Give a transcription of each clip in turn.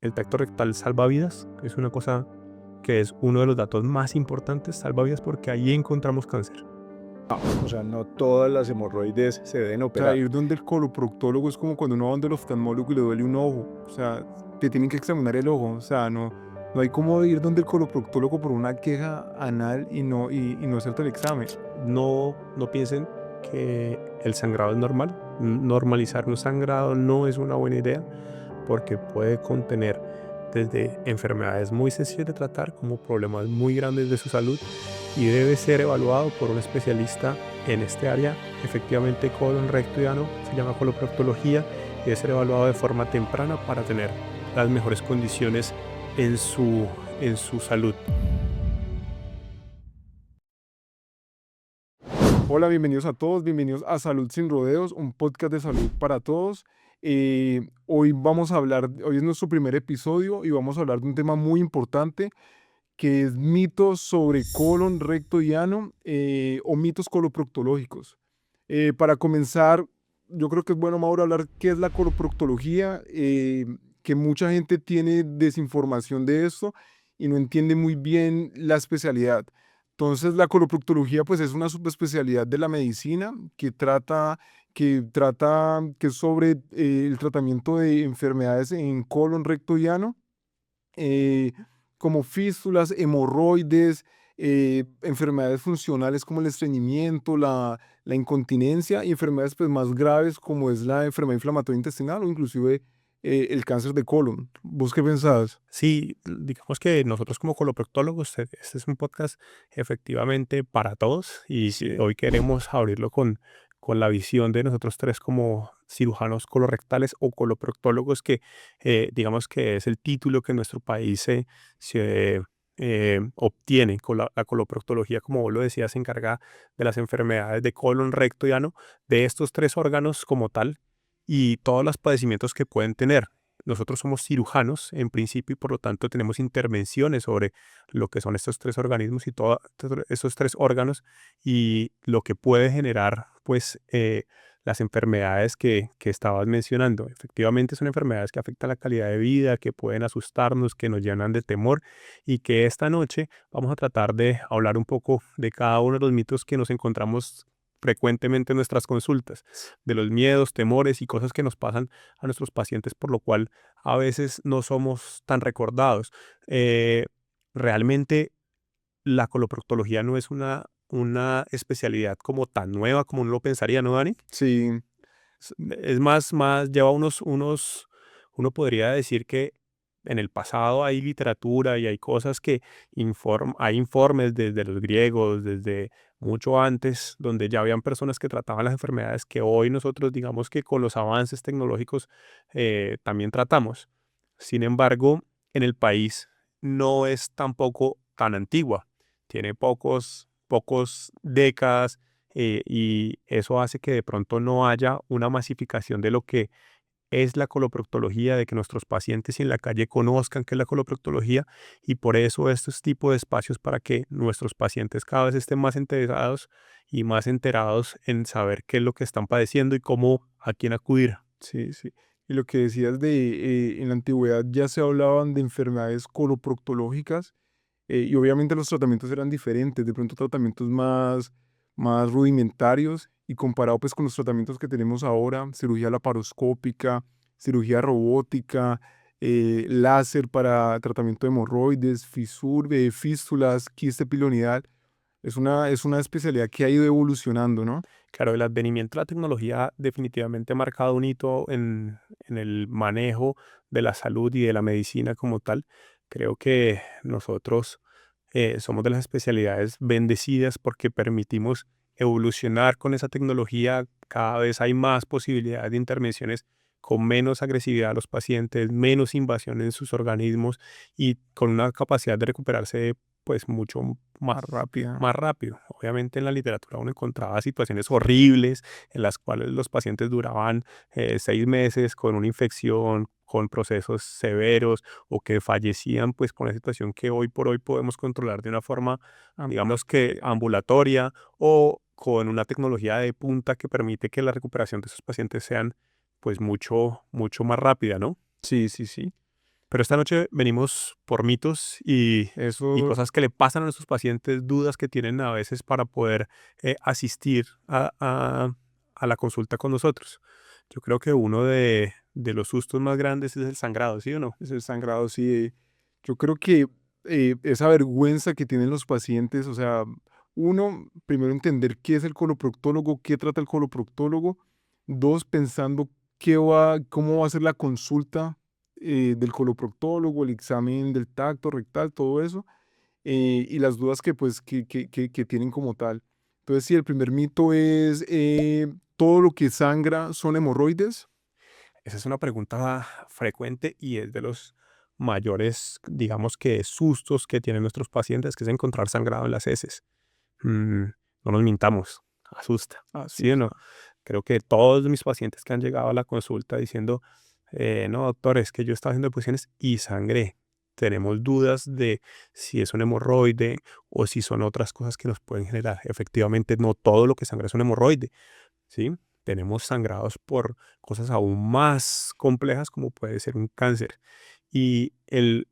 el tacto rectal salva vidas. Es una cosa que es uno de los datos más importantes, salva vidas, porque ahí encontramos cáncer. O sea, no todas las hemorroides se deben O sea, operar. ir donde el coloproctólogo es como cuando uno va donde el oftalmólogo y le duele un ojo. O sea, te tienen que examinar el ojo. O sea, no hay como ir donde el coloproctólogo por una queja anal y no hacerte el examen. No piensen que el sangrado es normal. Normalizar un sangrado no es una buena idea porque puede contener desde enfermedades muy sencillas de tratar como problemas muy grandes de su salud y debe ser evaluado por un especialista en este área. Efectivamente, colon, recto y ano se llama coloproctología y debe ser evaluado de forma temprana para tener las mejores condiciones en su salud. Hola, bienvenidos a todos, bienvenidos a Salud Sin Rodeos, un podcast de salud para todos. Hoy es nuestro primer episodio y vamos a hablar de un tema muy importante que es mitos sobre colon, recto y ano o mitos coloproctológicos. Para comenzar, yo creo que es bueno, Mauro, hablar qué es la coloproctología, que mucha gente tiene desinformación de esto y no entiende muy bien la especialidad. Entonces, la coloproctología pues es una subespecialidad de la medicina que es sobre el tratamiento de enfermedades en colon, recto y ano, eh, como fístulas, hemorroides, enfermedades funcionales como el estreñimiento, la incontinencia y enfermedades pues, más graves como es la enfermedad inflamatoria intestinal o inclusive el cáncer de colon. ¿Vos qué pensás? Sí, digamos que nosotros como coloproctólogos, este es un podcast efectivamente para todos y hoy queremos abrirlo con la visión de nosotros tres como cirujanos colorectales o coloproctólogos, que digamos que es el título que en nuestro país se obtiene con la coloproctología, como vos lo decías, se encarga de las enfermedades de colon, recto y ano, de estos tres órganos como tal y todos los padecimientos que pueden tener. Nosotros somos cirujanos en principio y por lo tanto tenemos intervenciones sobre lo que son estos tres organismos y todos estos tres órganos y lo que puede generar pues las enfermedades que estabas mencionando. Efectivamente son enfermedades que afectan la calidad de vida, que pueden asustarnos, que nos llenan de temor y que esta noche vamos a tratar de hablar un poco de cada uno de los mitos que nos encontramos frecuentemente en nuestras consultas, de los miedos, temores y cosas que nos pasan a nuestros pacientes, por lo cual a veces no somos tan recordados. Eh, Realmente la coloproctología no es una especialidad como tan nueva como uno lo pensaría, ¿no, Dani? Sí, Es más lleva uno podría decir que en el pasado hay literatura y hay cosas que hay informes desde los griegos, desde mucho antes, donde ya habían personas que trataban las enfermedades que hoy nosotros, digamos que con los avances tecnológicos, también tratamos. Sin embargo, en el país no es tampoco tan antigua. Tiene pocos décadas y eso hace que de pronto no haya una masificación de lo que es la coloproctología, de que nuestros pacientes en la calle conozcan qué es la coloproctología y por eso estos tipos de espacios para que nuestros pacientes cada vez estén más interesados y más enterados en saber qué es lo que están padeciendo y cómo a quién acudir. sí, sí. Y lo que decías en la antigüedad ya se hablaban de enfermedades coloproctológicas. Y obviamente los tratamientos eran diferentes, de pronto tratamientos más rudimentarios y comparado pues con los tratamientos que tenemos ahora, cirugía laparoscópica, cirugía robótica, láser para tratamiento de hemorroides, fístulas, quiste pilonidal. Es una especialidad que ha ido evolucionando, ¿no? Claro, el advenimiento de la tecnología definitivamente ha marcado un hito en el manejo de la salud y de la medicina como tal. Creo que nosotros somos de las especialidades bendecidas porque permitimos evolucionar con esa tecnología. Cada vez hay más posibilidades de intervenciones con menos agresividad a los pacientes, menos invasión en sus organismos y con una capacidad de recuperarse pues mucho Más rápida. más rápido. Obviamente en la literatura uno encontraba situaciones horribles en las cuales los pacientes duraban 6 meses con una infección, con procesos severos o que fallecían pues con una situación que hoy por hoy podemos controlar de una forma, digamos que ambulatoria o con una tecnología de punta que permite que la recuperación de esos pacientes sean pues mucho más rápida, ¿no? Sí, sí, sí. Pero esta noche venimos por mitos y Eso, cosas que le pasan a nuestros pacientes, dudas que tienen a veces para poder asistir a la consulta con nosotros. Yo creo que uno de los sustos más grandes es el sangrado, ¿sí o no? es el sangrado, sí. Yo creo que esa vergüenza que tienen los pacientes, o sea, uno, primero entender qué es el coloproctólogo, qué trata el coloproctólogo. Dos, pensando cómo va a ser la consulta del coloproctólogo, el examen del tacto rectal, todo eso. Y las dudas que, pues, que tienen como tal. Entonces, sí, el primer mito es todo lo que sangra son hemorroides. Esa es una pregunta frecuente y es de los mayores, digamos que sustos que tienen nuestros pacientes, que es encontrar sangrado en las heces. Mm, no nos mintamos, asusta, ¿sí o no? Asusta. Creo que todos mis pacientes que han llegado a la consulta diciendo, no, doctor, es que yo estaba haciendo deposiciones y sangré. Tenemos dudas de si es un hemorroide o si son otras cosas que nos pueden generar. Efectivamente, no todo lo que sangra es un hemorroide, ¿sí? Tenemos sangrados por cosas aún más complejas como puede ser un cáncer. Y el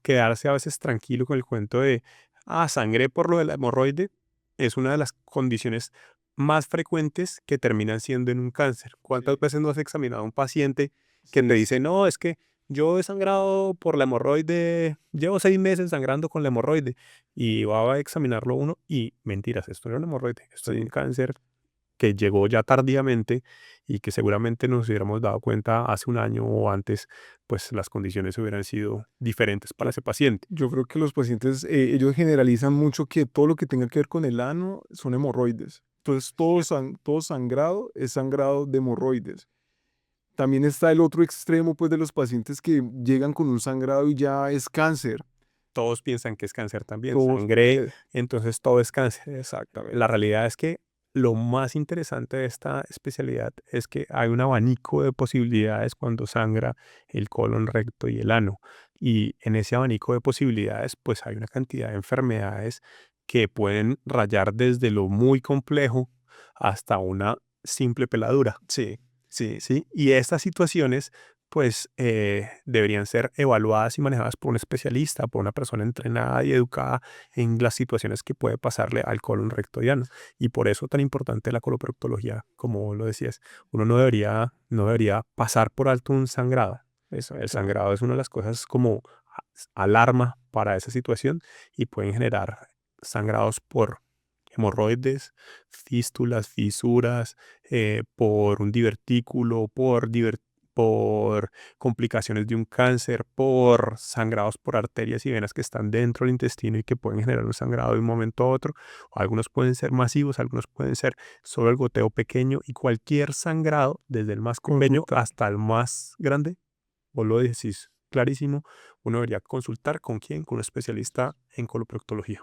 quedarse a veces tranquilo con el cuento de, sangré por lo del hemorroide, es una de las condiciones más frecuentes que terminan siendo en un cáncer. ¿Cuántas Sí, veces no has examinado a un paciente que te sí, dice, no, es que yo he sangrado por la hemorroide, llevo 6 meses sangrando con la hemorroide y va a examinarlo uno y mentiras, esto no era un hemorroide, esto es un sí. cáncer que llegó ya tardíamente y que seguramente nos hubiéramos dado cuenta hace un año o antes, pues las condiciones hubieran sido diferentes para Yo, ese paciente. yo creo que los pacientes, ellos generalizan mucho que todo lo que tenga que ver con el ano son hemorroides. Entonces, todo sangrado es sangrado de hemorroides. También está el otro extremo, pues, de los pacientes que llegan con un sangrado y ya es cáncer. Todos piensan que es cáncer también, Todos, sangré, entonces todo es cáncer. La exactamente. realidad es que lo más interesante de esta especialidad es que hay un abanico de posibilidades cuando sangra el colon recto y el ano. Y en ese abanico de posibilidades, pues hay una cantidad de enfermedades que pueden rayar desde lo muy complejo hasta una simple peladura. Sí, sí, ¿Sí? Y estas situaciones, pues, deberían ser evaluadas y manejadas por un especialista, por una persona entrenada y educada en las situaciones que puede pasarle al colon rectoiano. Y por eso tan importante la coloproctología, como lo decías. Uno no debería pasar por alto un sangrado. El exactamente. sangrado es una de las cosas como alarma para esa situación y pueden generar sangrados por hemorroides, fístulas, fisuras, por un divertículo, por complicaciones de un cáncer, por sangrados por arterias y venas que están dentro del intestino y que pueden generar un sangrado de un momento a otro. Algunos pueden ser masivos, algunos pueden ser solo el goteo pequeño y cualquier sangrado, desde el más pequeño Consulta. hasta el más grande, vos lo decís clarísimo, uno debería consultar con quién, con un especialista en coloproctología.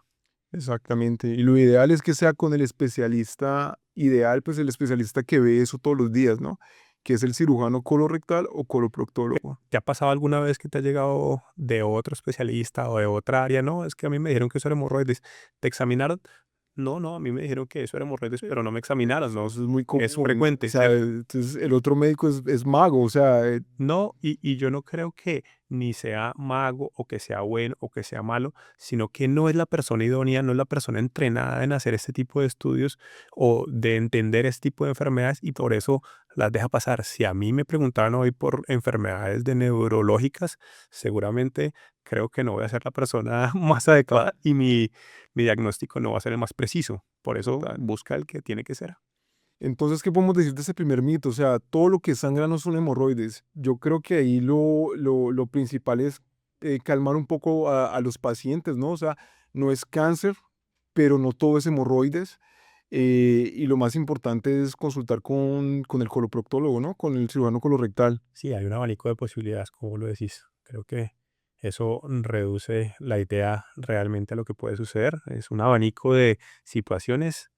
Exactamente. Y lo ideal es que sea con el especialista ideal, pues el especialista que ve eso todos los días, ¿no? Que es el cirujano colorectal o coloproctólogo. ¿Te ha pasado alguna vez que te ha llegado de otro especialista o de otra área? No, es que a mí me dijeron que eso era hemorroides. ¿Te examinaron? No, no, a mí me dijeron que eso era hemorroides, pero no me examinaron, ¿no? Eso es muy Es común. O frecuente, sea, ¿cierto? entonces el otro médico es mago, o sea, No, y yo no creo que ni sea mago o que sea bueno o que sea malo, sino que no es la persona idónea, no es la persona entrenada en hacer este tipo de estudios o de entender este tipo de enfermedades y por eso las deja pasar. Si a mí me preguntaran hoy por enfermedades de neurológicas, seguramente creo que no voy a ser la persona más adecuada y mi diagnóstico no va a ser el más preciso. Por eso total. busca el que tiene que ser. Entonces, ¿qué podemos decir de ese primer mito? O sea, todo lo que sangra no son hemorroides. Yo creo que ahí lo principal es calmar un poco a los pacientes, ¿no? O sea, no es cáncer, pero no todo es hemorroides. Y lo más importante es consultar con el coloproctólogo, ¿no? Con el cirujano colorectal. Sí, hay un abanico de posibilidades, como lo decís. Creo que eso reduce la idea realmente a lo que puede suceder. Es un abanico de situaciones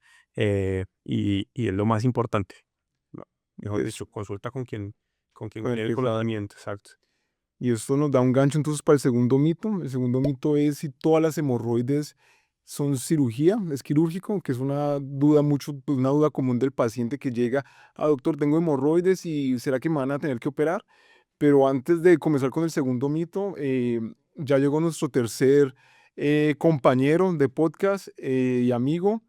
y es lo más importante. No, mejor Es dicho, consulta con quien con el tiene el que conocimiento, exacto. Y esto nos da un gancho entonces para el segundo mito. El segundo mito es si todas las hemorroides son cirugía, es quirúrgico, que es una duda mucho, pues, una duda común del paciente que llega, doctor, tengo hemorroides y ¿será que me van a tener que operar? Pero antes de comenzar con el segundo mito, ya llegó nuestro tercer compañero de podcast y amigo.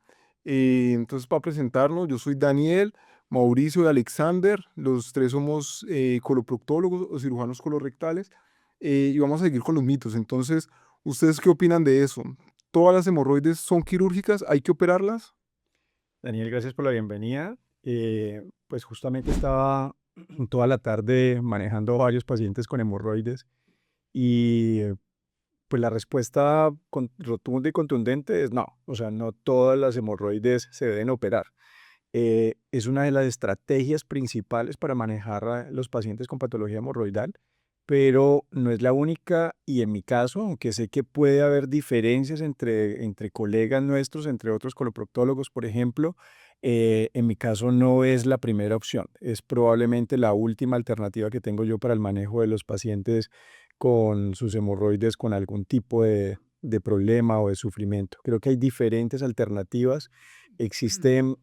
Entonces, para presentarnos, yo soy Daniel, Mauricio y Alexander. Los tres somos coloproctólogos o cirujanos colorectales y vamos a seguir con los mitos. Entonces, ¿ustedes qué opinan de eso? ¿Todas las hemorroides son quirúrgicas? ¿Hay que operarlas? Daniel, gracias por la bienvenida. Pues justamente estaba toda la tarde manejando varios pacientes con hemorroides y pues la respuesta rotunda y contundente es no. O sea, no todas las hemorroides se deben operar. Es una de las estrategias principales para manejar a los pacientes con patología hemorroidal, pero no es la única y en mi caso, aunque sé que puede haber diferencias entre colegas nuestros, entre otros coloproctólogos, por ejemplo, en mi caso no es la primera opción, es probablemente la última alternativa que tengo yo para el manejo de los pacientes con sus hemorroides con algún tipo de problema o de sufrimiento. Creo que hay diferentes alternativas. Existen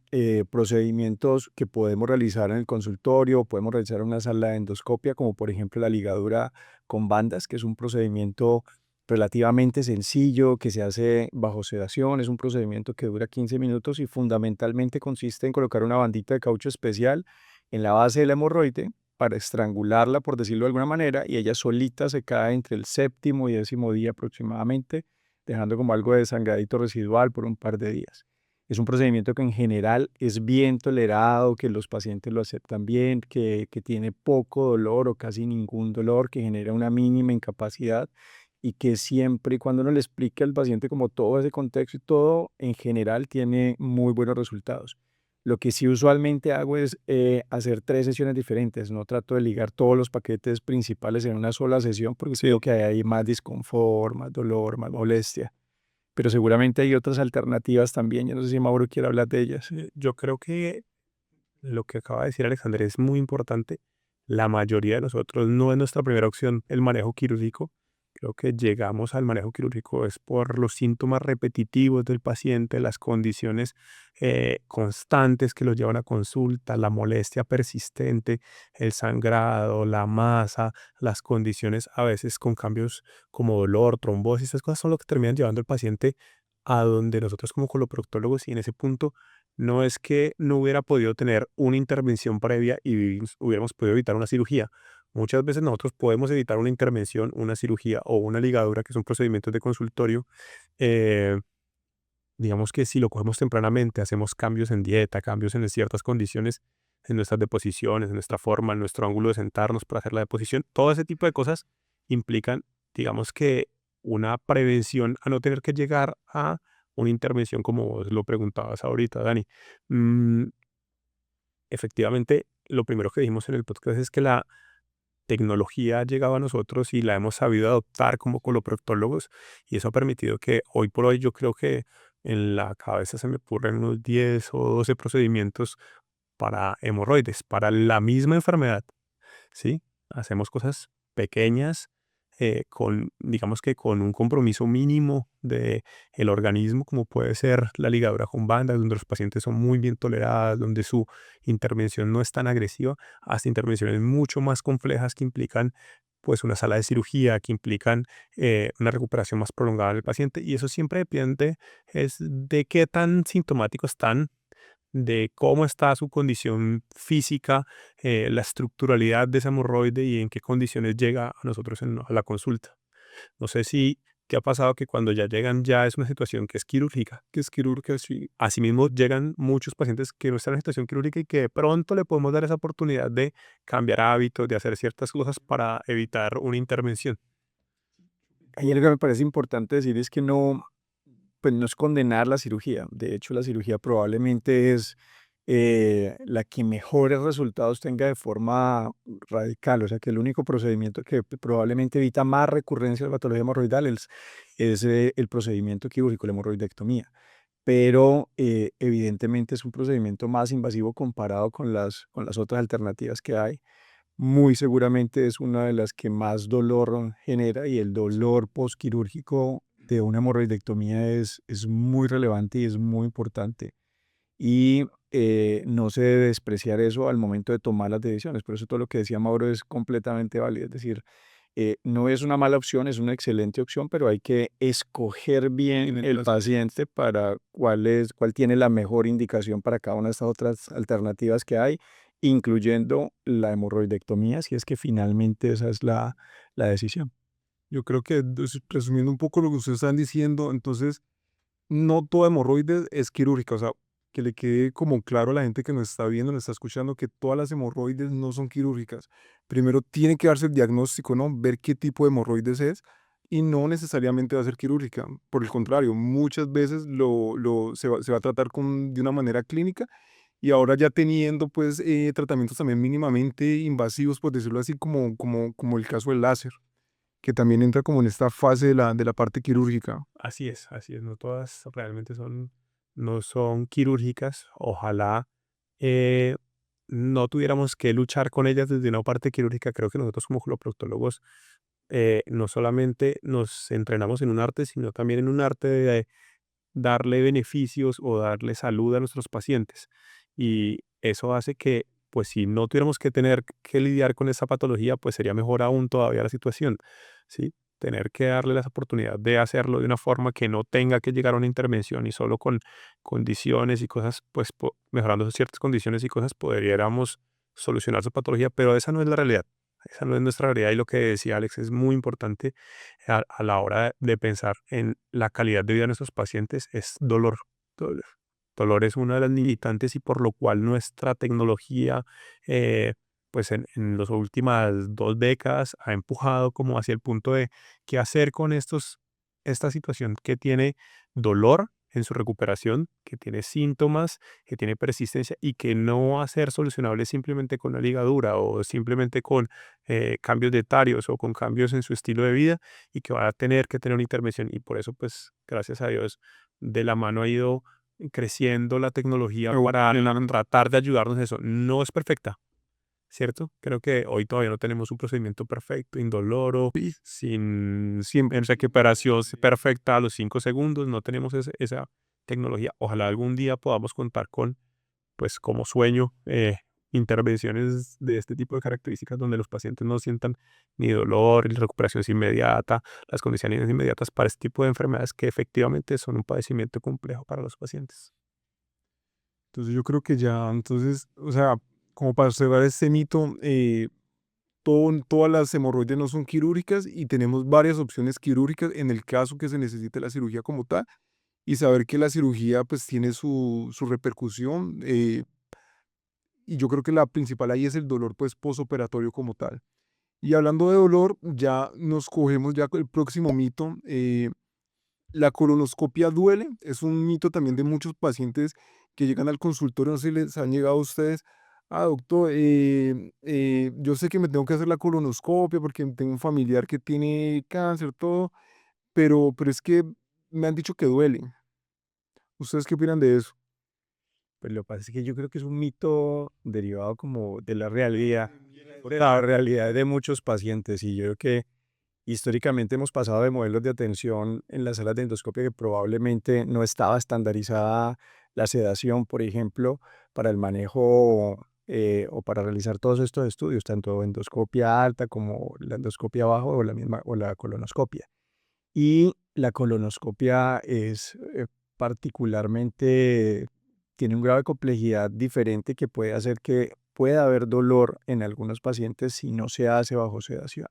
procedimientos que podemos realizar en el consultorio, podemos realizar en una sala de endoscopia, como por ejemplo la ligadura con bandas, que es un procedimiento relativamente sencillo que se hace bajo sedación. Es un procedimiento que dura 15 minutos y fundamentalmente consiste en colocar una bandita de caucho especial en la base de la hemorroide para estrangularla, por decirlo de alguna manera, y ella solita se cae entre el séptimo y décimo día aproximadamente, dejando como algo de sangradito residual por un par de días. Es un procedimiento que en general es bien tolerado, que los pacientes lo aceptan bien, que tiene poco dolor o casi ningún dolor, que genera una mínima incapacidad y que siempre y cuando uno le explique al paciente como todo ese contexto y todo, en general tiene muy buenos resultados. Lo que sí usualmente hago es hacer 3 sesiones diferentes. No trato de ligar todos los paquetes principales en una sola sesión porque Sí, creo que hay ahí más disconfort, más dolor, más molestia. Pero seguramente hay otras alternativas también. Yo no sé si Mauro quiere hablar de ellas. yo creo que lo que acaba de decir Alexander es muy importante. La mayoría de nosotros no es nuestra primera opción el manejo quirúrgico. Creo que llegamos al manejo quirúrgico es por los síntomas repetitivos del paciente, las condiciones constantes que los llevan a consulta, la molestia persistente, el sangrado, la masa, las condiciones a veces con cambios como dolor, trombosis. Esas cosas son lo que terminan llevando al paciente a donde nosotros como coloproctólogos y en ese punto no es que no hubiera podido tener una intervención previa y hubiéramos podido evitar una cirugía. Muchas veces nosotros podemos evitar una intervención, una cirugía o una ligadura, que son procedimientos de consultorio. eh, digamos que si lo cogemos tempranamente, hacemos cambios en dieta, cambios en ciertas condiciones, en nuestras deposiciones, en nuestra forma, en nuestro ángulo de sentarnos para hacer la deposición, todo ese tipo de cosas implican, digamos que una prevención a no tener que llegar a una intervención como vos lo preguntabas ahorita, Dani. Mm, efectivamente, lo primero que dijimos en el podcast es que la tecnología ha llegado a nosotros y la hemos sabido adoptar como coloproctólogos y eso ha permitido que hoy por hoy yo creo que en la cabeza se me ocurren unos 10 o 12 procedimientos para hemorroides, para la misma enfermedad. ¿Sí? Hacemos cosas pequeñas, con, digamos que con un compromiso mínimo de el organismo, como puede ser la ligadura con bandas, donde los pacientes son muy bien toleradas, donde su intervención no es tan agresiva, hasta intervenciones mucho más complejas que implican pues una sala de cirugía, que implican una recuperación más prolongada del paciente. Y eso siempre depende es de qué tan sintomáticos están, de cómo está su condición física, la estructuralidad de ese hemorroide y en qué condiciones llega a nosotros a la consulta. No sé si te ha pasado que cuando ya llegan ya es una situación que es quirúrgica, que es quirúrgica, sí. Asimismo llegan muchos pacientes que no están en situación quirúrgica y que de pronto le podemos dar esa oportunidad de cambiar hábitos, de hacer ciertas cosas para evitar una intervención. Ahí algo que me parece importante decir es que no, pues no es condenar la cirugía. De hecho, la cirugía probablemente es la que mejores resultados tenga de forma radical. O sea, que el único procedimiento que probablemente evita más recurrencia de patología hemorroidal es el procedimiento quirúrgico, la hemorroidectomía. Pero evidentemente es un procedimiento más invasivo comparado con las otras alternativas que hay. Muy seguramente es una de las que más dolor genera y el dolor postquirúrgico de una hemorroidectomía es muy relevante y es muy importante. y no se debe despreciar eso al momento de tomar las decisiones. Por eso todo lo que decía Mauro es completamente válido. Es decir, no es una mala opción, es una excelente opción, pero hay que escoger bien el paciente para cuál tiene la mejor indicación para cada una de estas otras alternativas que hay, incluyendo la hemorroidectomía, si es que finalmente esa es la decisión. Yo creo que, resumiendo un poco lo que ustedes están diciendo, entonces, no toda hemorroides es quirúrgica, o sea, que le quede como claro a la gente que nos está viendo, nos está escuchando, que todas las hemorroides no son quirúrgicas. Primero tiene que darse el diagnóstico, ¿no? Ver qué tipo de hemorroides es y no necesariamente va a ser quirúrgica. Por el contrario, muchas veces se va a tratar de una manera clínica y ahora ya teniendo pues tratamientos también mínimamente invasivos, por decirlo así, como el caso del láser, que también entra como en esta fase de la parte quirúrgica. Así es, no todas realmente no son quirúrgicas. Ojalá eh, no tuviéramos que luchar con ellas desde una parte quirúrgica. Creo que nosotros como coloproctólogos no solamente nos entrenamos en un arte, sino también en un arte de darle beneficios o darle salud a nuestros pacientes. Y eso hace que, pues si no tuviéramos que tener que lidiar con esa patología, pues sería mejor aún todavía la situación, ¿sí? Tener que darle la oportunidad de hacerlo de una forma que no tenga que llegar a una intervención y solo con condiciones y cosas, pues mejorando ciertas condiciones y cosas, podríamos solucionar su patología, pero esa no es la realidad. Esa no es nuestra realidad y lo que decía Alex es muy importante a la hora de pensar en la calidad de vida de nuestros pacientes es dolor. Dolor, dolor es una de las limitantes y por lo cual nuestra tecnología, pues en las últimas 2 décadas ha empujado como hacia el punto de qué hacer con esta situación que tiene dolor en su recuperación, que tiene síntomas, que tiene persistencia y que no va a ser solucionable simplemente con una ligadura o simplemente con cambios dietarios o con cambios en su estilo de vida y que va a tener que tener una intervención. Y por eso, pues, gracias a Dios, de la mano ha ido creciendo la tecnología para tratar de ayudarnos en eso. No es perfecta, ¿cierto? Creo que hoy todavía no tenemos un procedimiento perfecto, indoloro, Sí, en recuperación perfecta a los 5 segundos. No tenemos esa tecnología. Ojalá algún día podamos contar con, pues como sueño, intervenciones de este tipo de características donde los pacientes no sientan ni dolor, ni recuperación es inmediata, las condiciones inmediatas para este tipo de enfermedades que efectivamente son un padecimiento complejo para los pacientes. entonces yo creo que ya, entonces, o sea, como para cerrar este mito, todas las hemorroides no son quirúrgicas y tenemos varias opciones quirúrgicas en el caso que se necesite la cirugía como tal y saber que la cirugía pues tiene su repercusión y yo creo que la principal ahí es el dolor pues posoperatorio como tal. Y hablando de dolor, ya nos cogemos ya con el próximo mito. La colonoscopia duele, es un mito también de muchos pacientes que llegan al consultorio, no sé si les han llegado a ustedes, doctor, yo sé que me tengo que hacer la colonoscopia porque tengo un familiar que tiene cáncer, todo, pero es que me han dicho que duele. ¿Ustedes qué opinan de eso? Pues lo que pasa es que yo creo que es un mito derivado como de la realidad de muchos pacientes. Y yo creo que históricamente hemos pasado de modelos de atención en las salas de endoscopia que probablemente no estaba estandarizada la sedación, por ejemplo, para el manejo o para realizar todos estos estudios, tanto endoscopia alta como la endoscopia baja o la misma o la colonoscopia. Y la colonoscopia es particularmente, tiene un grado de complejidad diferente que puede hacer que pueda haber dolor en algunos pacientes si no se hace bajo sedación.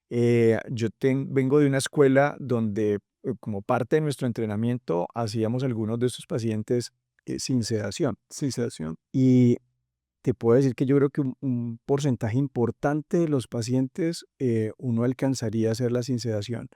Vengo de una escuela donde como parte de nuestro entrenamiento hacíamos algunos de estos pacientes sin sedación. Sensación. Y te puedo decir que yo creo que un porcentaje importante de los pacientes uno alcanzaría a hacerla sin sedación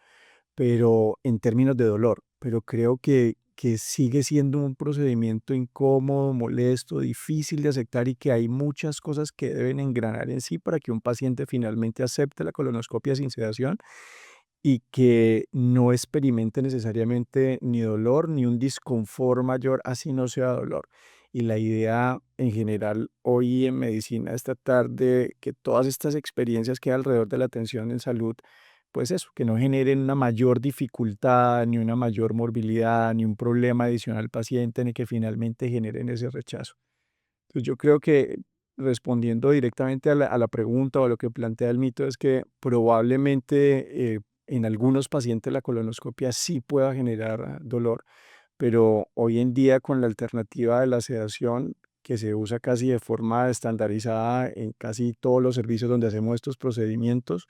pero en términos de dolor, pero creo que sigue siendo un procedimiento incómodo, molesto, difícil de aceptar y que hay muchas cosas que deben engranar en sí para que un paciente finalmente acepte la colonoscopia sin sedación y que no experimente necesariamente ni dolor ni un disconfort mayor, así no sea dolor. Y la idea en general hoy en medicina es tratar de que todas estas experiencias que hay alrededor de la atención en salud pues eso, que no generen una mayor dificultad, ni una mayor morbilidad, ni un problema adicional al paciente, ni que finalmente generen ese rechazo. Entonces yo creo que respondiendo directamente a la pregunta o a lo que plantea el mito es que probablemente en algunos pacientes la colonoscopia sí pueda generar dolor, pero hoy en día con la alternativa de la sedación que se usa casi de forma estandarizada en casi todos los servicios donde hacemos estos procedimientos,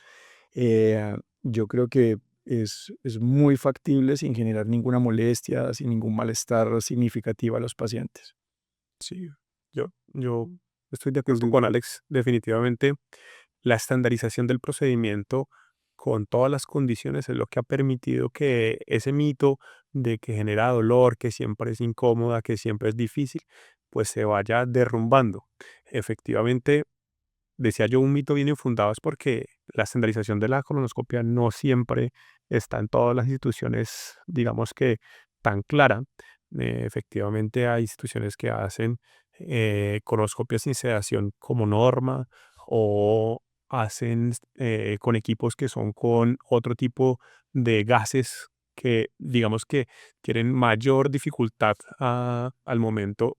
yo creo que es muy factible sin generar ninguna molestia, sin ningún malestar significativo a los pacientes. Sí, yo estoy de Pues, acuerdo con Alex. Definitivamente, la estandarización del procedimiento con todas las condiciones es lo que ha permitido que ese mito de que genera dolor, que siempre es incómoda, que siempre es difícil, pues se vaya derrumbando. Efectivamente, decía yo, un mito bien infundado es porque la estandarización de la colonoscopia no siempre está en todas las instituciones, digamos que tan clara. Efectivamente, hay instituciones que hacen colonoscopia sin sedación como norma o hacen con equipos que son con otro tipo de gases que digamos que tienen mayor dificultad al momento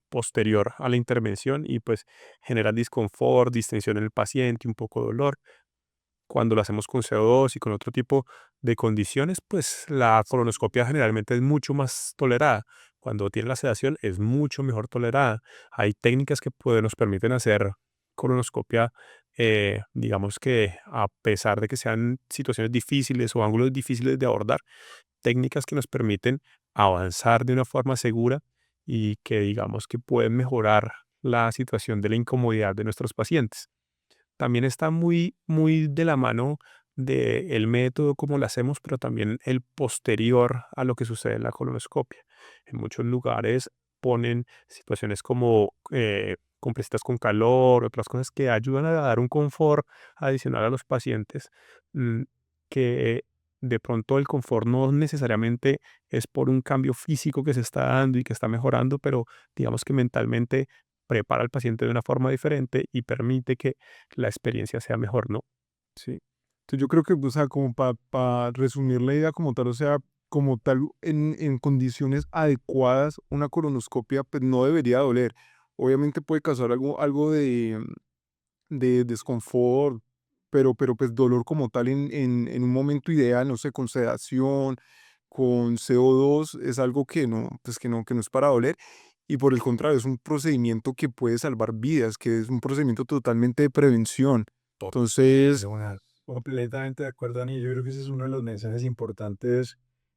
posterior a la intervención y pues generan disconfort, distensión en el paciente, un poco de dolor. Cuando lo hacemos con CO2 y con otro tipo de condiciones, pues la colonoscopia generalmente es mucho más tolerada. Cuando tiene la sedación es mucho mejor tolerada. Hay técnicas que nos permiten hacer colonoscopia, digamos que a pesar de que sean situaciones difíciles o ángulos difíciles de abordar, técnicas que nos permiten avanzar de una forma segura y que digamos que pueden mejorar la situación de la incomodidad de nuestros pacientes. También está muy, muy de la mano del método como lo hacemos, pero también el posterior a lo que sucede en la colonoscopia. En muchos lugares ponen situaciones como compresitas con calor, otras cosas que ayudan a dar un confort adicional a los pacientes, mm, que de pronto el confort no necesariamente es por un cambio físico que se está dando y que está mejorando, pero digamos que mentalmente prepara al paciente de una forma diferente y permite que la experiencia sea mejor, ¿no? sí. Entonces yo creo que, o sea, como para resumir la idea como tal, o sea, como tal, en condiciones adecuadas, una colonoscopia pues no debería doler. Obviamente puede causar algo de desconfort, pero pues dolor como tal en un momento ideal, no sé, con sedación, con CO2, es algo que no, pues que no es para doler. Y por el contrario, es un procedimiento que puede salvar vidas, que es un procedimiento totalmente de prevención. De Entonces, una, completamente de acuerdo, Dani. Yo creo que ese es uno de los mensajes importantes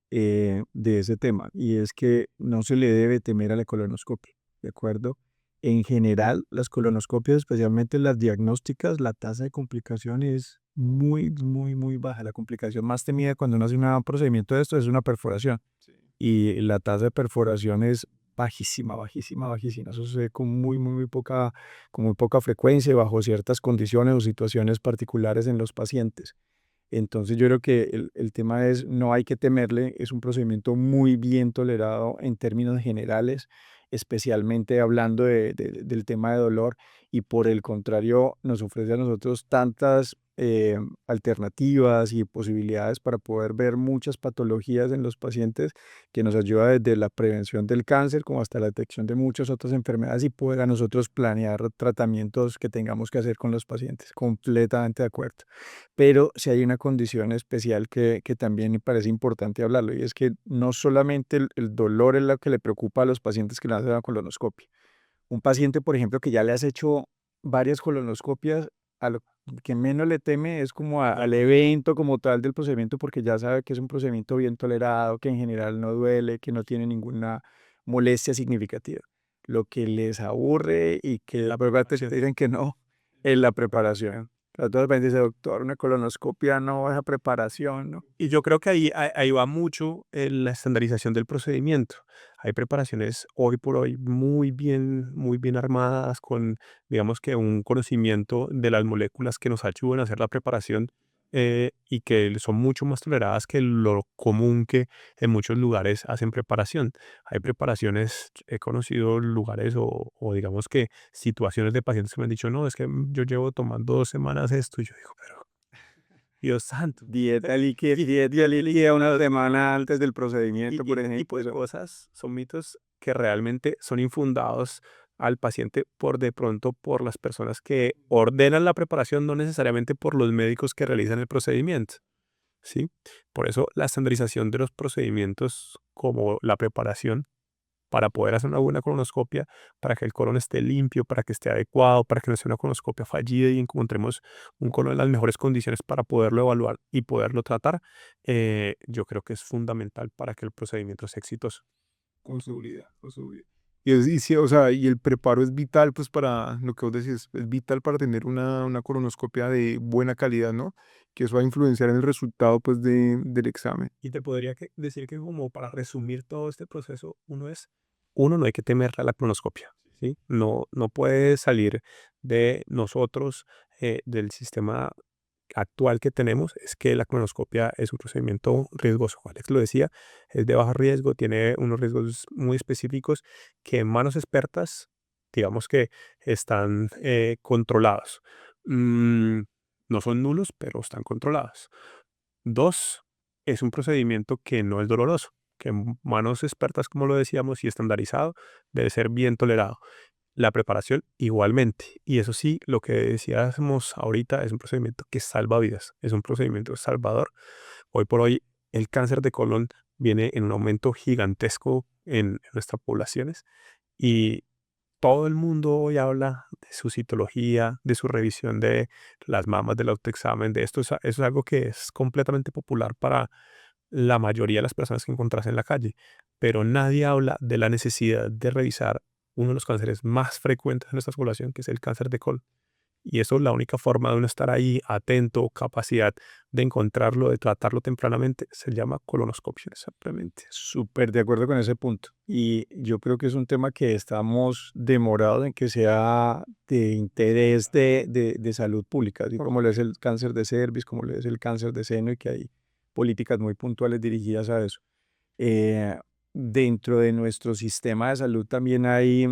de ese tema, y es que no se le debe temer a la colonoscopia, ¿de acuerdo? En general, las colonoscopias, especialmente las diagnósticas, la tasa de complicación es muy, muy, muy baja. La complicación más temida cuando uno hace un procedimiento de esto es una perforación, sí, y la tasa de perforación es bajísima, bajísima, bajísima. Eso se ve con muy poca frecuencia y bajo ciertas condiciones o situaciones particulares en los pacientes. Entonces yo creo que el tema es, no hay que temerle, es un procedimiento muy bien tolerado en términos generales, especialmente hablando del tema de dolor, y por el contrario nos ofrece a nosotros tantas alternativas y posibilidades para poder ver muchas patologías en los pacientes, que nos ayuda desde la prevención del cáncer como hasta la detección de muchas otras enfermedades y poder a nosotros planear tratamientos que tengamos que hacer con los pacientes. Completamente de acuerdo. Pero si hay una condición especial que también me parece importante hablarlo, y es que no solamente el dolor es lo que le preocupa a los pacientes que le hacen la colonoscopia. Un paciente, por ejemplo, que ya le has hecho varias colonoscopias, a lo que menos le teme es como al evento como tal del procedimiento, porque ya sabe que es un procedimiento bien tolerado, que en general no duele, que no tiene ninguna molestia significativa. Lo que les aburre y que la verdad te dicen que no es la preparación. A todas veces dice, doctor, una colonoscopia no, esa preparación, ¿no? Y yo creo que ahí va mucho la estandarización del procedimiento. Hay preparaciones hoy por hoy muy bien armadas con, digamos que un conocimiento de las moléculas que nos ayudan a hacer la preparación y que son mucho más toleradas que lo común que en muchos lugares hacen preparación. Hay preparaciones, he conocido lugares o digamos que situaciones de pacientes que me han dicho, no, es que yo llevo tomando 2 semanas esto y yo digo, pero Dios santo. Dieta líquida una semana antes del procedimiento, por Ese ejemplo. tipo de cosas son mitos que realmente son infundados al paciente de pronto por las personas que ordenan la preparación, no necesariamente por los médicos que realizan el procedimiento, ¿sí? Por eso la estandarización de los procedimientos como la preparación para poder hacer una buena colonoscopia, para que el colon esté limpio, para que esté adecuado, para que no sea una colonoscopia fallida y encontremos un colon en las mejores condiciones para poderlo evaluar y poderlo tratar, yo creo que es fundamental para que el procedimiento sea exitoso. Con seguridad, con seguridad. Y sí, o sea, y el preparo es vital, pues, para lo que vos decís, es vital para tener una colonoscopia de buena calidad, ¿no? Que eso va a influenciar en el resultado, pues, del examen. Y te podría decir que como para resumir todo este proceso, uno, no hay que temerle a la colonoscopia, ¿sí? No, no puede salir de nosotros, del sistema actual que tenemos, es que la colonoscopia es un procedimiento riesgoso. Alex lo decía, es de bajo riesgo, tiene unos riesgos muy específicos que en manos expertas, digamos que están controlados. Mm, no son nulos, pero están controlados. Dos, es un procedimiento que no es doloroso, que en manos expertas, como lo decíamos, y estandarizado, debe ser bien tolerado. La preparación igualmente. Y eso sí, lo que decíamos ahorita es un procedimiento que salva vidas, es un procedimiento salvador. Hoy por hoy el cáncer de colon viene en un aumento gigantesco en nuestras poblaciones y todo el mundo hoy habla de su citología, de su revisión de las mamas, del autoexamen, de esto. Eso es algo que es completamente popular para la mayoría de las personas que encontrás en la calle, pero nadie habla de la necesidad de revisar uno de los cánceres más frecuentes en nuestra población, que es el cáncer de colon. Y eso, la única forma de uno estar ahí atento, capacidad de encontrarlo, de tratarlo tempranamente, se llama colonoscopia, simplemente. Súper de acuerdo con ese punto. Y yo creo que es un tema que estamos demorados en que sea de interés de salud pública, así como lo es el cáncer de cervix, como lo es el cáncer de seno, y que hay políticas muy puntuales dirigidas a eso. Eh, Dentro de nuestro sistema de salud también hay